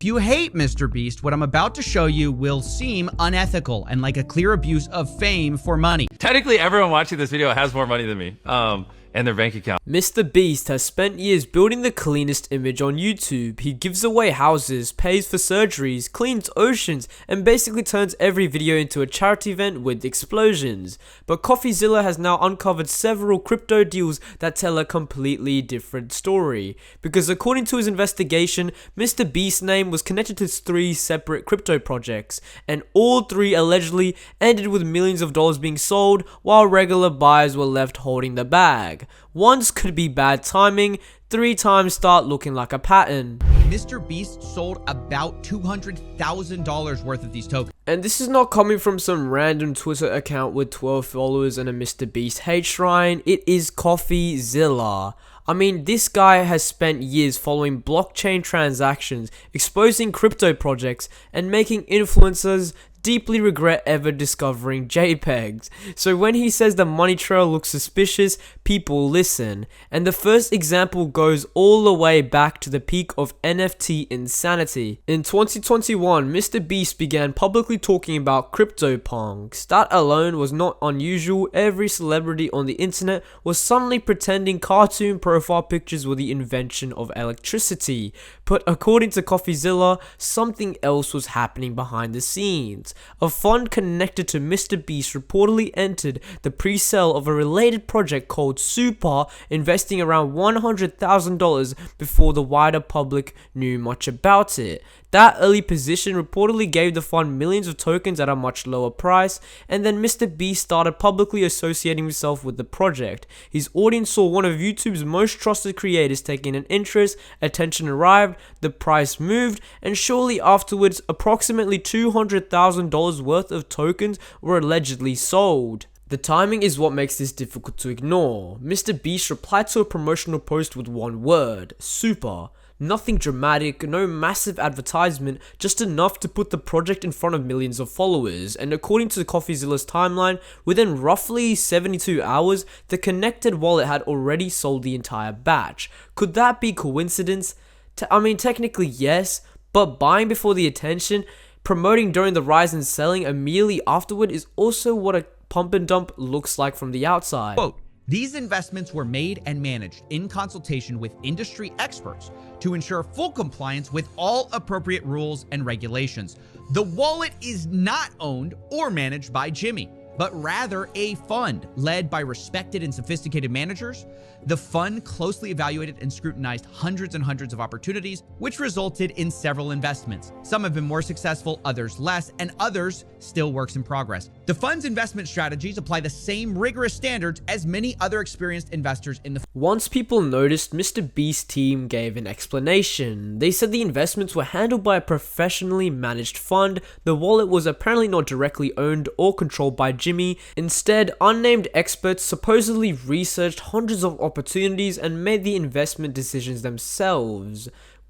If you hate MrBeast, what I'm about to show you will seem unethical and like a clear abuse of fame for money. Technically, everyone watching this video has more money than me. And their bank account. MrBeast has spent years building the cleanest image on YouTube. He gives away houses, pays for surgeries, cleans oceans, and basically turns every video into a charity event with explosions. But Coffeezilla has now uncovered several crypto deals that tell a completely different story. Because according to his investigation, MrBeast's name was connected to 3 separate crypto projects, and all 3 allegedly ended with millions of dollars being sold, while regular buyers were left holding the bag. Once could be bad timing, 3 times start looking like a pattern. MrBeast sold about $200,000 worth of these tokens. And this is not coming from some random Twitter account with 12 followers and a MrBeast hate shrine. It is Coffeezilla. I mean, this guy has spent years following blockchain transactions, exposing crypto projects, and making influencers deeply regret ever discovering JPEGs. So when he says the money trail looks suspicious, people listen. And the first example goes all the way back to the peak of NFT insanity. In 2021, MrBeast began publicly talking about CryptoPunks. That alone was not unusual. Every celebrity on the internet was suddenly pretending cartoon profile pictures were the invention of electricity. But according to Coffeezilla, something else was happening behind the scenes. A fund connected to MrBeast reportedly entered the pre-sale of a related project called Super, investing around $100,000 before the wider public knew much about it. That early position reportedly gave the fund millions of tokens at a much lower price, and then MrBeast started publicly associating himself with the project. His audience saw one of YouTube's most trusted creators taking an interest, attention arrived, the price moved, and shortly afterwards, approximately $200,000 worth of tokens were allegedly sold. The timing is what makes this difficult to ignore. MrBeast replied to a promotional post with one word: super. Nothing dramatic, no massive advertisement, just enough to put the project in front of millions of followers. And according to Coffeezilla's timeline, within roughly 72 hours, the connected wallet had already sold the entire batch. Could that be coincidence? I mean, technically yes, but buying before the attention, promoting during the rise and selling immediately afterward is also what a pump and dump looks like from the outside. Quote, these investments were made and managed in consultation with industry experts to ensure full compliance with all appropriate rules and regulations. The wallet is not owned or managed by Jimmy, but rather a fund led by respected and sophisticated managers. The fund closely evaluated and scrutinized hundreds and hundreds of opportunities, which resulted in several investments. Some have been more successful, others less, and others still works in progress. The fund's investment strategies apply the same rigorous standards as many other experienced investors in the Once people noticed, MrBeast's team gave an explanation. They said the investments were handled by a professionally managed fund. The wallet was apparently not directly owned or controlled by Jimmy. Instead, unnamed experts supposedly researched hundreds of opportunities and made the investment decisions themselves.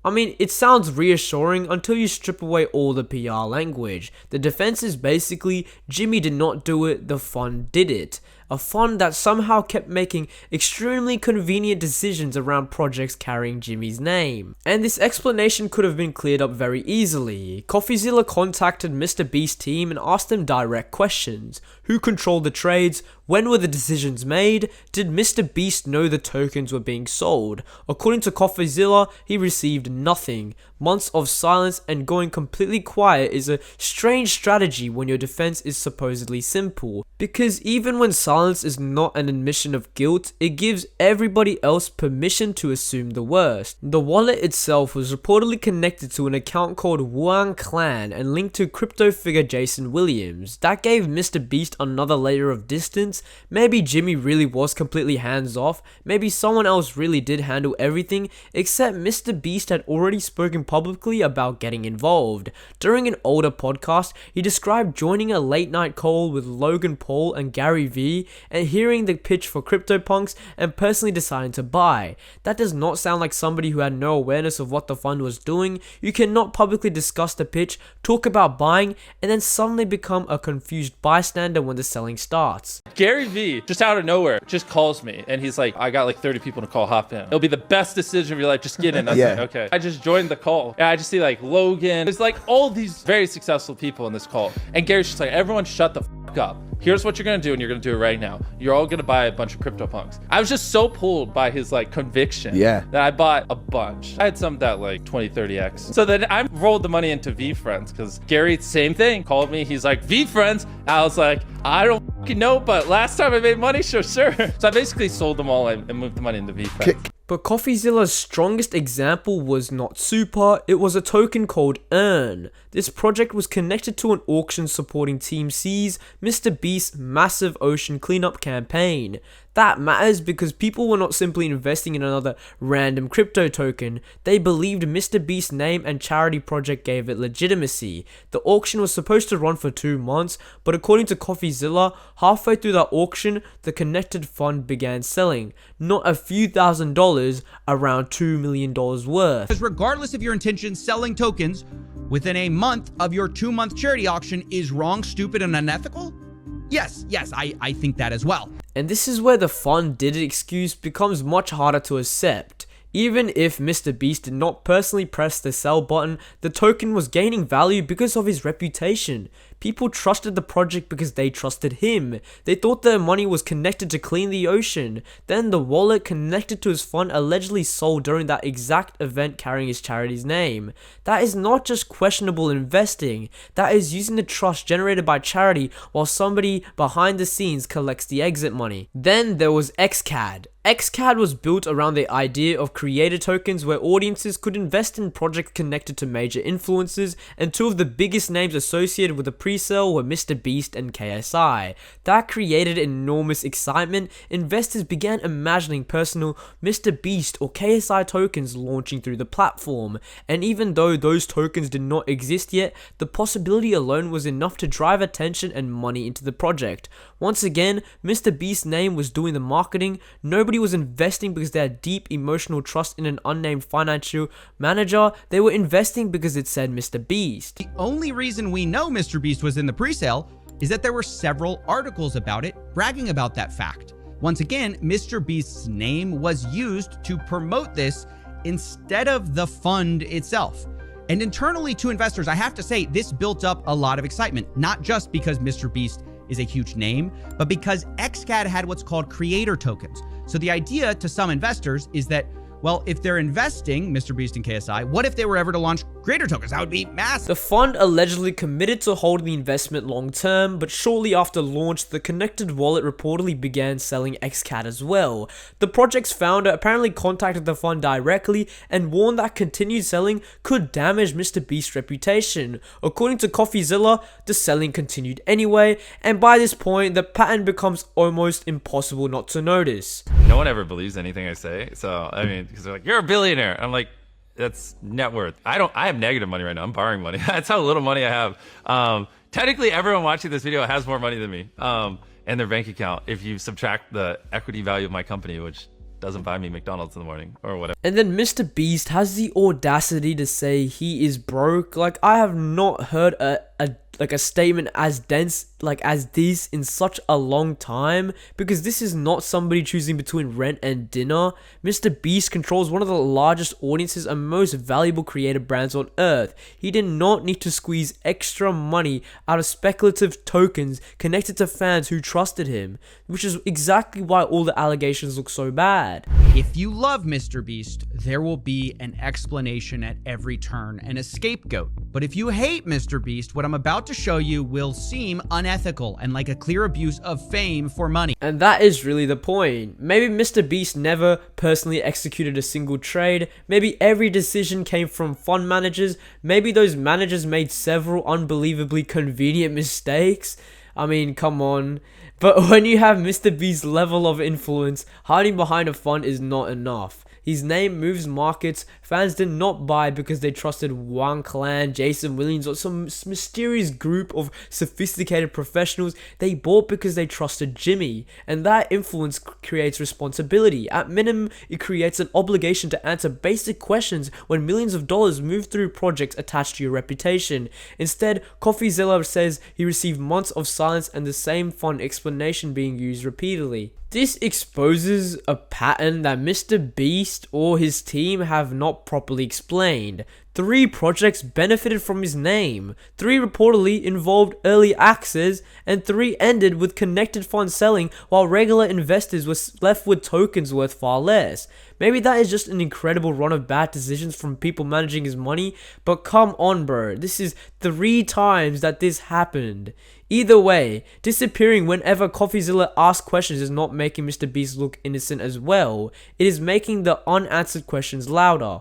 I mean, it sounds reassuring until you strip away all the PR language. The defense is basically, Jimmy did not do it, the fund did it. A fund that somehow kept making extremely convenient decisions around projects carrying Jimmy's name. And this explanation could have been cleared up very easily. Coffeezilla contacted MrBeast's team and asked them direct questions. Who controlled the trades? When were the decisions made? Did MrBeast know the tokens were being sold? According to Coffeezilla, he received nothing. Months of silence and going completely quiet is a strange strategy when your defense is supposedly simple. Because even when silence is not an admission of guilt, it gives everybody else permission to assume the worst. The wallet itself was reportedly connected to an account called Wuhan Clan and linked to crypto figure Jason Williams. That gave MrBeast another layer of distance. Maybe Jimmy really was completely hands off, maybe someone else really did handle everything, except MrBeast had already spoken publicly about getting involved. During an older podcast, he described joining a late night call with Logan Paul and Gary Vee and hearing the pitch for CryptoPunks and personally deciding to buy. That does not sound like somebody who had no awareness of what the fund was doing. You cannot publicly discuss the pitch, talk about buying, and then suddenly become a confused bystander when the selling starts. Gary Vee, just out of nowhere, just calls me and he's like, I got like 30 people to call, hop in. It'll be the best decision of your life, just get in. I was like, okay. I just joined the call. call, and I just see like Logan. There's like all these very successful people in this call. And Gary's just like, everyone shut the f up. Here's what you're gonna do, and you're gonna do it right now. You're all gonna buy a bunch of CryptoPunks. I was just so pulled by his like conviction that I bought a bunch. I had some that like 20-30x. So then I rolled the money into VFriends because Gary, same thing, called me. He's like, VFriends. I was like, I don't fucking know, but last time I made money, sure. So I basically sold them all and moved the money into VFriends. But Coffeezilla's strongest example was not Super, it was a token called Earn. This project was connected to an auction supporting Team C's MrBeast's massive ocean cleanup campaign. That matters because people were not simply investing in another random crypto token, they believed MrBeast's name and charity project gave it legitimacy. The auction was supposed to run for 2 months, but according to Coffeezilla, halfway through that auction, the connected fund began selling. Not a few $1,000s, around $2 million worth. Because regardless of your intentions, selling tokens within a month of your 2-month charity auction is wrong, stupid, and unethical? Yes, I think that as well. And this is where the fund did it excuse becomes much harder to accept. Even if MrBeast did not personally press the sell button, the token was gaining value because of his reputation. People trusted the project because they trusted him. They thought their money was connected to clean the ocean. Then the wallet connected to his fund allegedly sold during that exact event carrying his charity's name. That is not just questionable investing, that is using the trust generated by charity while somebody behind the scenes collects the exit money. Then there was XCAD. XCAD was built around the idea of creator tokens where audiences could invest in projects connected to major influencers, and two of the biggest names associated with the pre-sale were MrBeast and KSI. That created enormous excitement. Investors began imagining personal MrBeast or KSI tokens launching through the platform, and even though those tokens did not exist yet, the possibility alone was enough to drive attention and money into the project. Once again, MrBeast's name was doing the marketing. Nobody was investing because they had deep emotional trust in an unnamed financial manager. They were investing because it said MrBeast. The only reason we know MrBeast was in the presale is that there were several articles about it bragging about that fact. Once again, MrBeast's name was used to promote this instead of the fund itself. And internally to investors, I have to say this built up a lot of excitement, not just because MrBeast is a huge name, but because XCAD had what's called creator tokens. So the idea to some investors is that, well, if they're investing MrBeast and KSI, what if they were ever to launch creator tokens? That would be massive. The fund allegedly committed to holding the investment long term, but shortly after launch, the connected wallet reportedly began selling XCAD as well. The project's founder apparently contacted the fund directly and warned that continued selling could damage MrBeast's reputation. According to Coffeezilla, the selling continued anyway, and by this point, the pattern becomes almost impossible not to notice. No one ever believes anything I say, so I mean, because they're like, you're a billionaire. I'm like, that's net worth. I have negative money right now. I'm borrowing money. That's how little money I have. Technically, everyone watching this video has more money than me in their bank account if you subtract the equity value of my company, which doesn't buy me McDonald's in the morning or whatever. And then MrBeast has the audacity to say he is broke. Like, I have not heard a statement as dense as this in such a long time, because this is not somebody choosing between rent and dinner. MrBeast controls one of the largest audiences and most valuable creator brands on earth. He did not need to squeeze extra money out of speculative tokens connected to fans who trusted him, which is exactly why all the allegations look so bad. If you love MrBeast, there will be an explanation at every turn and a scapegoat. But if you hate MrBeast, what I'm about to show you will seem unethical and like a clear abuse of fame for money. And that is really the point. Maybe MrBeast never personally executed a single trade. Maybe every decision came from fund managers. Maybe those managers made several unbelievably convenient mistakes. I mean, come on. But when you have MrBeast's level of influence, hiding behind a fund is not enough. His name moves markets. Fans did not buy because they trusted Wang Clan, Jason Williams, or some mysterious group of sophisticated professionals. They bought because they trusted Jimmy. And that influence creates responsibility. At minimum, it creates an obligation to answer basic questions when millions of dollars move through projects attached to your reputation. Instead, Coffeezilla says he received months of silence and the same fund explanation being used repeatedly. This exposes a pattern that MrBeast or his team have not properly explained. 3 projects benefited from his name, 3 reportedly involved early access, and 3 ended with connected fund selling while regular investors were left with tokens worth far less. Maybe that is just an incredible run of bad decisions from people managing his money, but come on bro, this is 3 times that this happened. Either way, disappearing whenever Coffeezilla asks questions is not making MrBeast look innocent as well, it is making the unanswered questions louder.